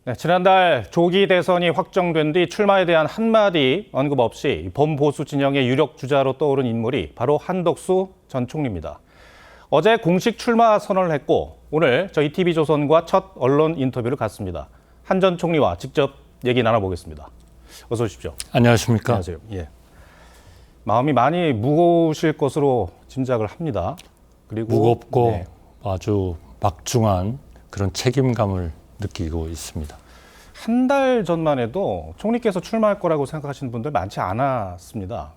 네, 지난달 조기 대선이 확정된 뒤 출마에 대한 한마디 언급 없이 범보수 진영의 유력 주자로 떠오른 인물이 바로 한덕수 전 총리입니다. 어제 공식 출마 선언을 했고 오늘 저희 TV조선과 첫 언론 인터뷰를 갖습니다. 한 전 총리와 직접 얘기 나눠보겠습니다. 어서 오십시오. 안녕하십니까? 안녕하세요. 예. 마음이 많이 무거우실 것으로 짐작을 합니다. 그리고 무겁고 네. 아주 막중한 그런 책임감을 느끼고 있습니다. 한 달 전만 해도 총리께서 출마할 거라고 생각하시는 분들 많지 않았습니다.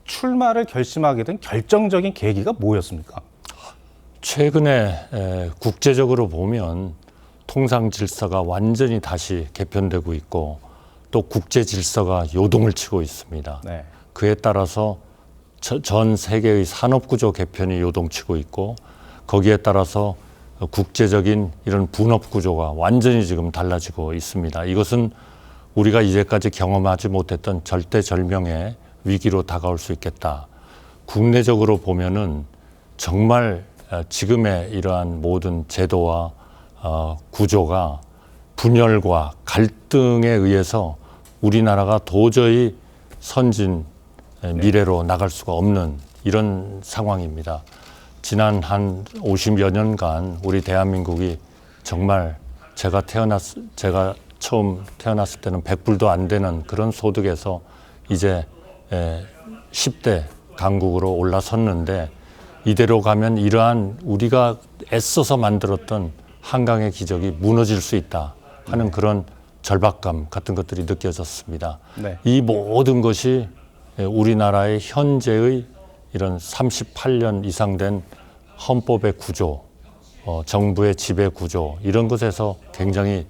출마를 결심하게 된 결정적인 계기가 뭐였습니까? 최근에 국제적으로 보면 통상 질서가 완전히 다시 개편되고 있고 또 국제 질서가 요동을 치고 있습니다. 네. 그에 따라서 전 세계의 산업구조 개편이 요동치고 있고 거기에 따라서 국제적인 이런 분업구조가 완전히 지금 달라지고 있습니다. 이것은 우리가 이제까지 경험하지 못했던 절대절명의 위기로 다가올 수 있겠다. 국내적으로 보면은 정말 지금의 이러한 모든 제도와 구조가 분열과 갈등에 의해서 우리나라가 도저히 선진 미래로 나갈 수가 없는 이런 상황입니다. 지난 한 50여 년간 우리 대한민국이 정말 제가 처음 태어났을 때는 100불도 안 되는 그런 소득에서 이제 10대 강국으로 올라섰는데 이대로 가면 이러한 우리가 애써서 만들었던 한강의 기적이 무너질 수 있다 하는 그런 절박감 같은 것들이 느껴졌습니다. 네. 이 모든 것이 우리나라의 현재의 이런 38년 이상 된 헌법의 구조, 정부의 지배 구조 이런 것에서 굉장히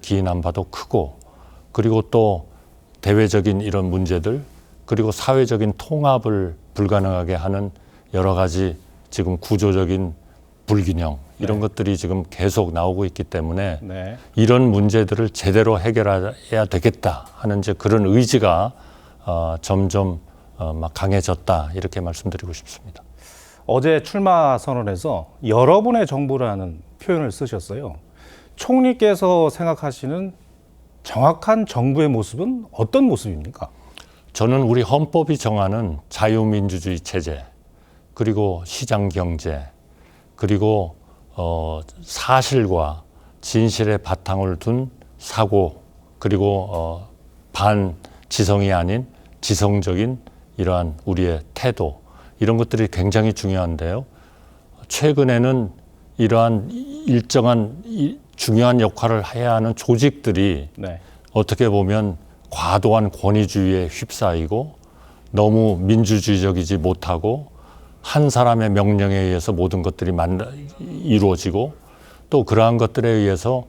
기인한 바도 크고 그리고 또 대외적인 이런 문제들 그리고 사회적인 통합을 불가능하게 하는 여러 가지 지금 구조적인 불균형 이런 것들이 지금 계속 나오고 있기 때문에 네. 이런 문제들을 제대로 해결해야 되겠다 하는 이제 그런 의지가 점점 막 강해졌다 이렇게 말씀드리고 싶습니다. 어제 출마 선언에서 여러분의 정부라는 표현을 쓰셨어요. 총리께서 생각하시는 정확한 정부의 모습은 어떤 모습입니까? 저는 우리 헌법이 정하는 자유민주주의 체제 그리고 시장 경제 그리고 사실과 진실의 바탕을 둔 사고 그리고 반지성이 아닌 지성적인 이러한 우리의 태도 이런 것들이 굉장히 중요한데요. 최근에는 이러한 일정한 중요한 역할을 해야 하는 조직들이 네. 어떻게 보면 과도한 권위주의에 휩싸이고 너무 민주주의적이지 못하고 한 사람의 명령에 의해서 모든 것들이 이루어지고 또 그러한 것들에 의해서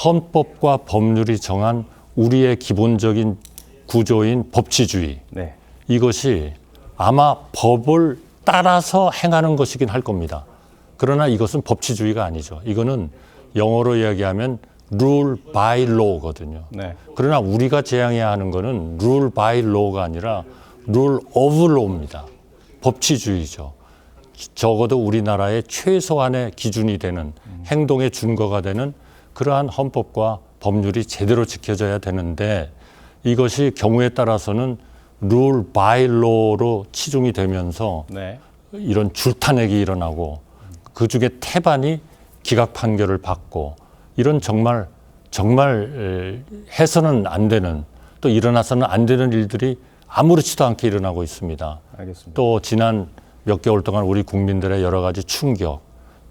헌법과 법률이 정한 우리의 기본적인 구조인 법치주의 네. 이것이 아마 법을 따라서 행하는 것이긴 할 겁니다. 그러나 이것은 법치주의가 아니죠. 이거는 영어로 이야기하면 rule by law거든요. 네. 그러나 우리가 지향해야 하는 거는 rule by law가 아니라 rule of law입니다. 법치주의죠. 적어도 우리나라의 최소한의 기준이 되는 행동의 준거가 되는 그러한 헌법과 법률이 제대로 지켜져야 되는데 이것이 경우에 따라서는 rule by law로 치중이 되면서 네. 이런 줄타내기 일어나고 그중에 태반이 기각 판결을 받고 이런 정말 해서는 안 되는 또 일어나서는 안 되는 일들이 아무렇지도 않게 일어나고 있습니다. 알겠습니다. 또 지난 몇 개월 동안 우리 국민들의 여러 가지 충격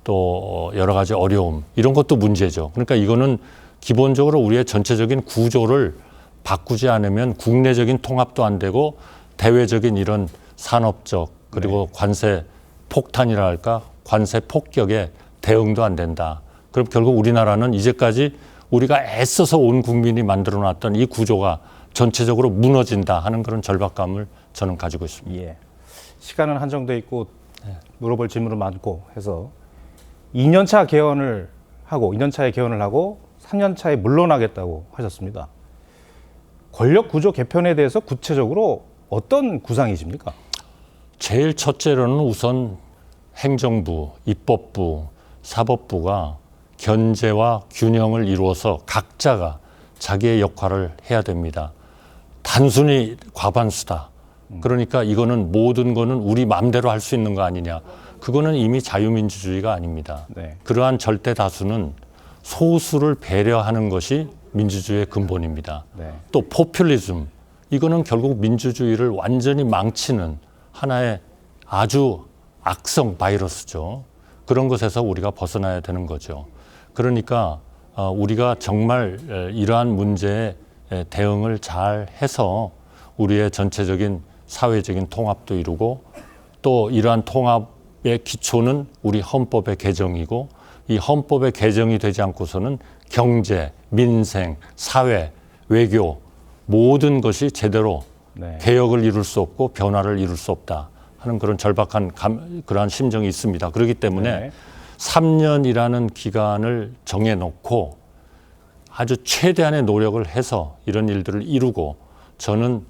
또 여러 가지 어려움 이런 것도 문제죠. 그러니까 이거는 기본적으로 우리의 전체적인 구조를 바꾸지 않으면 국내적인 통합도 안 되고 대외적인 이런 산업적 그리고 관세 폭탄이라 할까 관세 폭격에 대응도 안 된다. 그럼 결국 우리나라는 이제까지 우리가 애써서 온 국민이 만들어 놨던 이 구조가 전체적으로 무너진다 하는 그런 절박감을 저는 가지고 있습니다. 예. 시간은 한정돼 있고 물어볼 질문은 많고 해서 2년차 개헌을 하고 2년차에 개헌을 하고 3년차에 물러나겠다고 하셨습니다. 권력 구조 개편에 대해서 구체적으로 어떤 구상이십니까? 제일 첫째로는 우선 행정부, 입법부, 사법부가 견제와 균형을 이루어서 각자가 자기의 역할을 해야 됩니다. 단순히 과반수다. 그러니까 이거는 모든 거는 우리 마음대로 할 수 있는 거 아니냐. 그거는 이미 자유민주주의가 아닙니다. 네. 그러한 절대 다수는 소수를 배려하는 것이 민주주의의 근본입니다. 네. 또 포퓰리즘, 이거는 결국 민주주의를 완전히 망치는 하나의 아주 악성 바이러스죠. 그런 것에서 우리가 벗어나야 되는 거죠. 그러니까 우리가 정말 이러한 문제에 대응을 잘 해서 우리의 전체적인 사회적인 통합도 이루고 또 이러한 통합의 기초는 우리 헌법의 개정이고 이 헌법의 개정이 되지 않고서는 경제, 민생, 사회, 외교 모든 것이 제대로 네. 개혁을 이룰 수 없고 변화를 이룰 수 없다 하는 그런 절박한 그러한 심정이 있습니다. 그렇기 때문에 네. 3년이라는 기간을 정해놓고 아주 최대한의 노력을 해서 이런 일들을 이루고 저는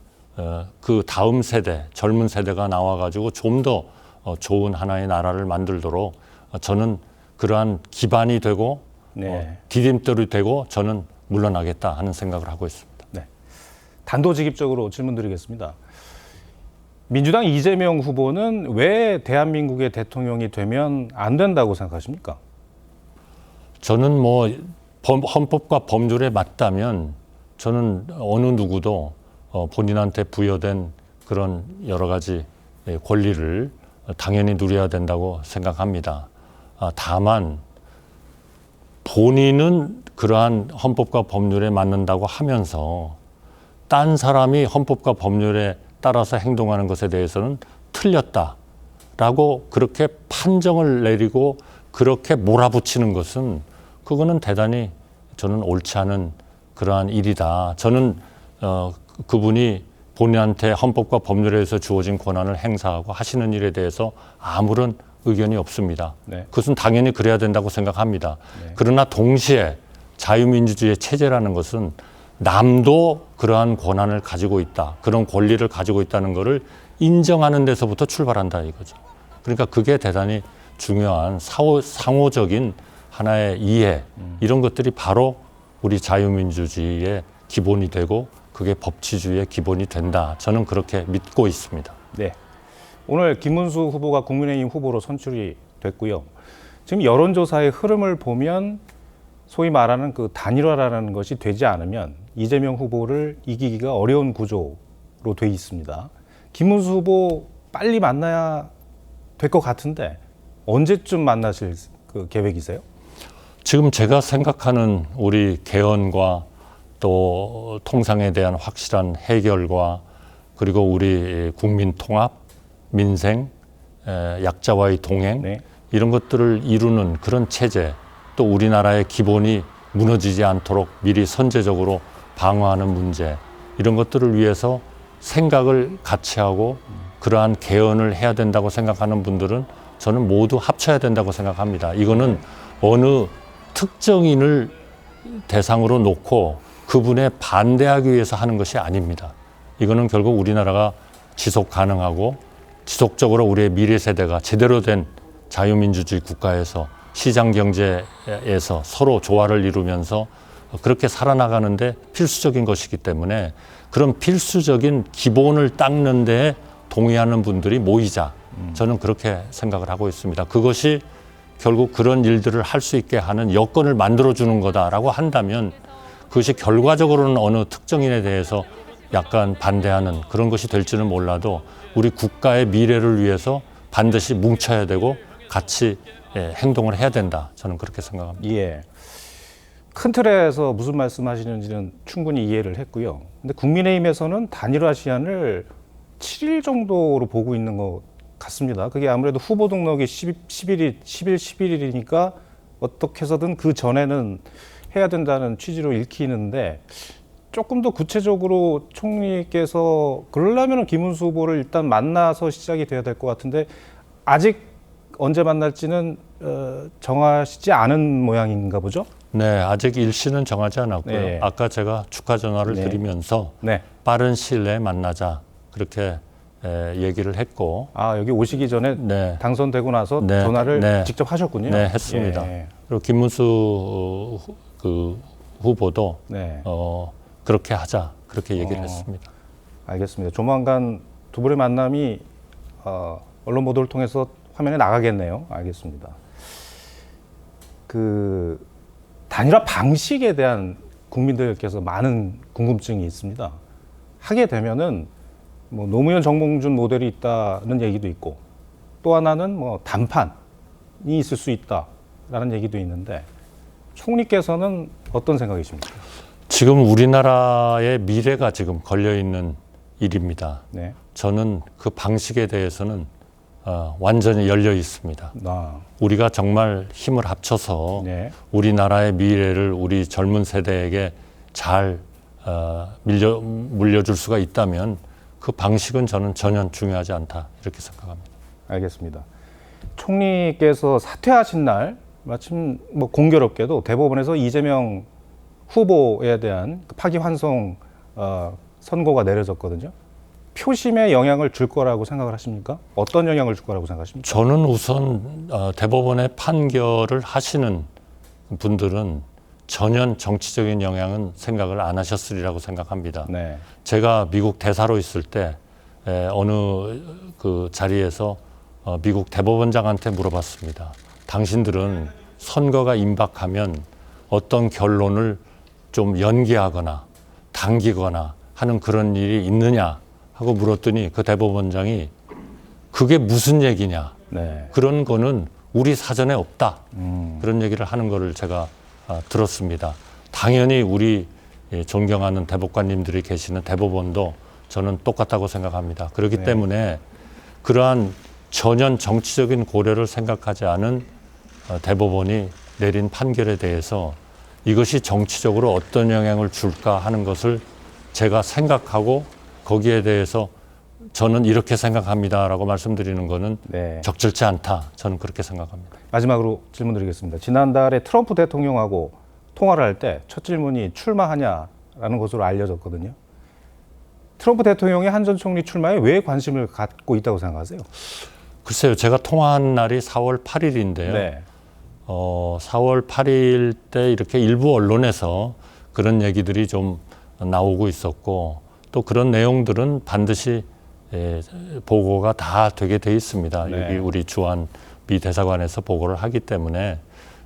그 다음 세대, 젊은 세대가 나와가지고 좀 더 좋은 하나의 나라를 만들도록 저는 그러한 기반이 되고 네. 디딤돌이 되고 저는 물러나겠다 하는 생각을 하고 있습니다. 네. 단도직입적으로 질문드리겠습니다. 민주당 이재명 후보는 왜 대한민국의 대통령이 되면 안 된다고 생각하십니까? 저는 뭐 헌법과 법률에 맞다면 저는 어느 누구도 본인한테 부여된 그런 여러 가지 권리를 당연히 누려야 된다고 생각합니다. 다만 본인은 그러한 헌법과 법률에 맞는다고 하면서 딴 사람이 헌법과 법률에 따라서 행동하는 것에 대해서는 틀렸다라고 그렇게 판정을 내리고 그렇게 몰아붙이는 것은 그거는 대단히 저는 옳지 않은 그러한 일이다. 저는 그분이 본인한테 헌법과 법률에 의해서 주어진 권한을 행사하고 하시는 일에 대해서 아무런 의견이 없습니다. 네. 그것은 당연히 그래야 된다고 생각합니다. 네. 그러나 동시에 자유민주주의의 체제라는 것은 남도 그러한 권한을 가지고 있다. 그런 권리를 가지고 있다는 것을 인정하는 데서부터 출발한다 이거죠. 그러니까 그게 대단히 중요한 상호적인 하나의 이해 이런 것들이 바로 우리 자유민주주의의 기본이 되고 그게 법치주의의 기본이 된다. 저는 그렇게 믿고 있습니다. 네. 오늘 김문수 후보가 국민의힘 후보로 선출이 됐고요. 지금 여론조사의 흐름을 보면 소위 말하는 그 단일화라는 것이 되지 않으면 이재명 후보를 이기기가 어려운 구조로 돼 있습니다. 김문수 후보 빨리 만나야 될 것 같은데 언제쯤 만나실 그 계획이세요? 지금 제가 생각하는 우리 개헌과 또 통상에 대한 확실한 해결과 그리고 우리 국민 통합, 민생, 약자와의 동행 네. 이런 것들을 이루는 그런 체제 또 우리나라의 기본이 무너지지 않도록 미리 선제적으로 방어하는 문제 이런 것들을 위해서 생각을 같이 하고 그러한 개헌을 해야 된다고 생각하는 분들은 저는 모두 합쳐야 된다고 생각합니다. 이거는 어느 특정인을 대상으로 놓고 그분에 반대하기 위해서 하는 것이 아닙니다. 이거는 결국 우리나라가 지속 가능하고 지속적으로 우리의 미래 세대가 제대로 된 자유민주주의 국가에서 시장 경제에서 서로 조화를 이루면서 그렇게 살아나가는데 필수적인 것이기 때문에 그런 필수적인 기본을 닦는 데 동의하는 분들이 모이자. 저는 그렇게 생각을 하고 있습니다. 그것이 결국 그런 일들을 할 수 있게 하는 여건을 만들어주는 거다라고 한다면 그것이 결과적으로는 어느 특정인에 대해서 약간 반대하는 그런 것이 될지는 몰라도 우리 국가의 미래를 위해서 반드시 뭉쳐야 되고 같이 행동을 해야 된다. 저는 그렇게 생각합니다. 예. 큰 틀에서 무슨 말씀하시는지는 충분히 이해를 했고요. 근데 국민의힘에서는 단일화 시한을 7일 정도로 보고 있는 것 같습니다. 그게 아무래도 후보 등록이 10일, 11일이니까 어떻게 해서든 그 전에는 해야 된다는 취지로 읽히는데 조금 더 구체적으로 총리께서 그러려면 김문수 후보를 일단 만나서 시작이 돼야 될 것 같은데 아직 언제 만날지는 정하시지 않은 모양인가 보죠? 네, 아직 일시는 정하지 않았고요. 네. 아까 제가 축하 전화를 네. 드리면서 네. 빠른 시일 내에 만나자 그렇게 얘기를 했고 아, 여기 오시기 전에 네. 당선되고 나서 네. 전화를 네. 직접 하셨군요. 네, 했습니다. 예. 그리고 김문수 그 후보도 네. 그렇게 하자 그렇게 얘기를 했습니다. 알겠습니다. 조만간 두 분의 만남이 언론 보도를 통해서 화면에 나가겠네요. 알겠습니다. 그 단일화 방식에 대한 국민들께서 많은 궁금증이 있습니다. 하게 되면은 뭐 노무현 정몽준 모델이 있다는 얘기도 있고 또 하나는 뭐 단판이 있을 수 있다라는 얘기도 있는데 총리께서는 어떤 생각이십니까? 지금 우리나라의 미래가 지금 걸려 있는 일입니다. 네. 저는 그 방식에 대해서는 완전히 열려 있습니다. 아, 우리가 정말 힘을 합쳐서 네. 우리나라의 미래를 우리 젊은 세대에게 잘 물려줄 수가 있다면 그 방식은 저는 전혀 중요하지 않다 이렇게 생각합니다. 알겠습니다. 총리께서 사퇴하신 날 마침 뭐 공교롭게도 대법원에서 이재명 후보에 대한 파기환송 선고가 내려졌거든요. 표심에 영향을 줄 거라고 생각을 하십니까? 어떤 영향을 줄 거라고 생각하십니까? 저는 우선 대법원의 판결을 하시는 분들은 전혀 정치적인 영향은 생각을 안 하셨으리라고 생각합니다. 네. 제가 미국 대사로 있을 때 어느 그 자리에서 미국 대법원장한테 물어봤습니다. 당신들은 선거가 임박하면 어떤 결론을 좀 연기하거나 당기거나 하는 그런 일이 있느냐 하고 물었더니 그 대법원장이 그게 무슨 얘기냐. 네. 그런 거는 우리 사전에 없다. 그런 얘기를 하는 거를 제가 들었습니다. 당연히 우리 존경하는 대법관님들이 계시는 대법원도 저는 똑같다고 생각합니다. 그렇기 네. 때문에 그러한 전혀 정치적인 고려를 생각하지 않은 대법원이 내린 판결에 대해서 이것이 정치적으로 어떤 영향을 줄까 하는 것을 제가 생각하고 거기에 대해서 저는 이렇게 생각합니다라고 말씀드리는 것은 네. 적절치 않다. 저는 그렇게 생각합니다. 마지막으로 질문드리겠습니다. 지난달에 트럼프 대통령하고 통화를 할 때 첫 질문이 출마하냐라는 것으로 알려졌거든요. 트럼프 대통령이 한 전 총리 출마에 왜 관심을 갖고 있다고 생각하세요? 글쎄요. 제가 통화한 날이 4월 8일인데요. 네. 4월 8일 때 이렇게 일부 언론에서 그런 얘기들이 좀 나오고 있었고 또 그런 내용들은 반드시 보고가 다 되게 돼 있습니다. 네. 여기 우리 주한 미 대사관에서 보고를 하기 때문에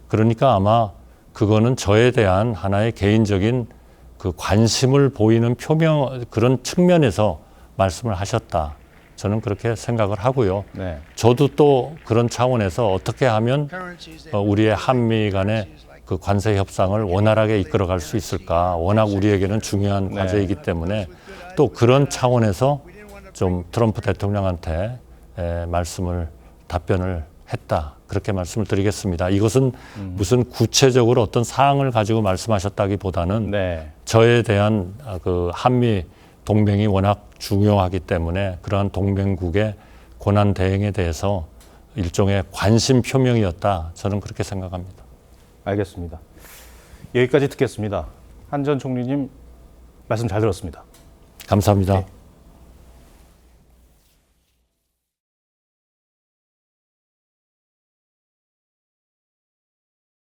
그러니까 아마 그거는 저에 대한 하나의 개인적인 그 관심을 보이는 표명 그런 측면에서 말씀을 하셨다. 저는 그렇게 생각을 하고요. 네. 저도 또 그런 차원에서 어떻게 하면 우리의 한미 간의 그 관세 협상을 원활하게 이끌어갈 수 있을까. 워낙 우리에게는 중요한 과제이기 때문에 또 그런 차원에서 좀 트럼프 대통령한테 답변을 했다. 그렇게 말씀을 드리겠습니다. 이것은 무슨 구체적으로 어떤 사항을 가지고 말씀하셨다기보다는 네. 저에 대한 그 한미 동맹이 워낙 중요하기 때문에 그러한 동맹국의 고난 대응에 대해서 일종의 관심 표명이었다. 저는 그렇게 생각합니다. 알겠습니다. 여기까지 듣겠습니다. 한 전 총리님 말씀 잘 들었습니다. 감사합니다. 네.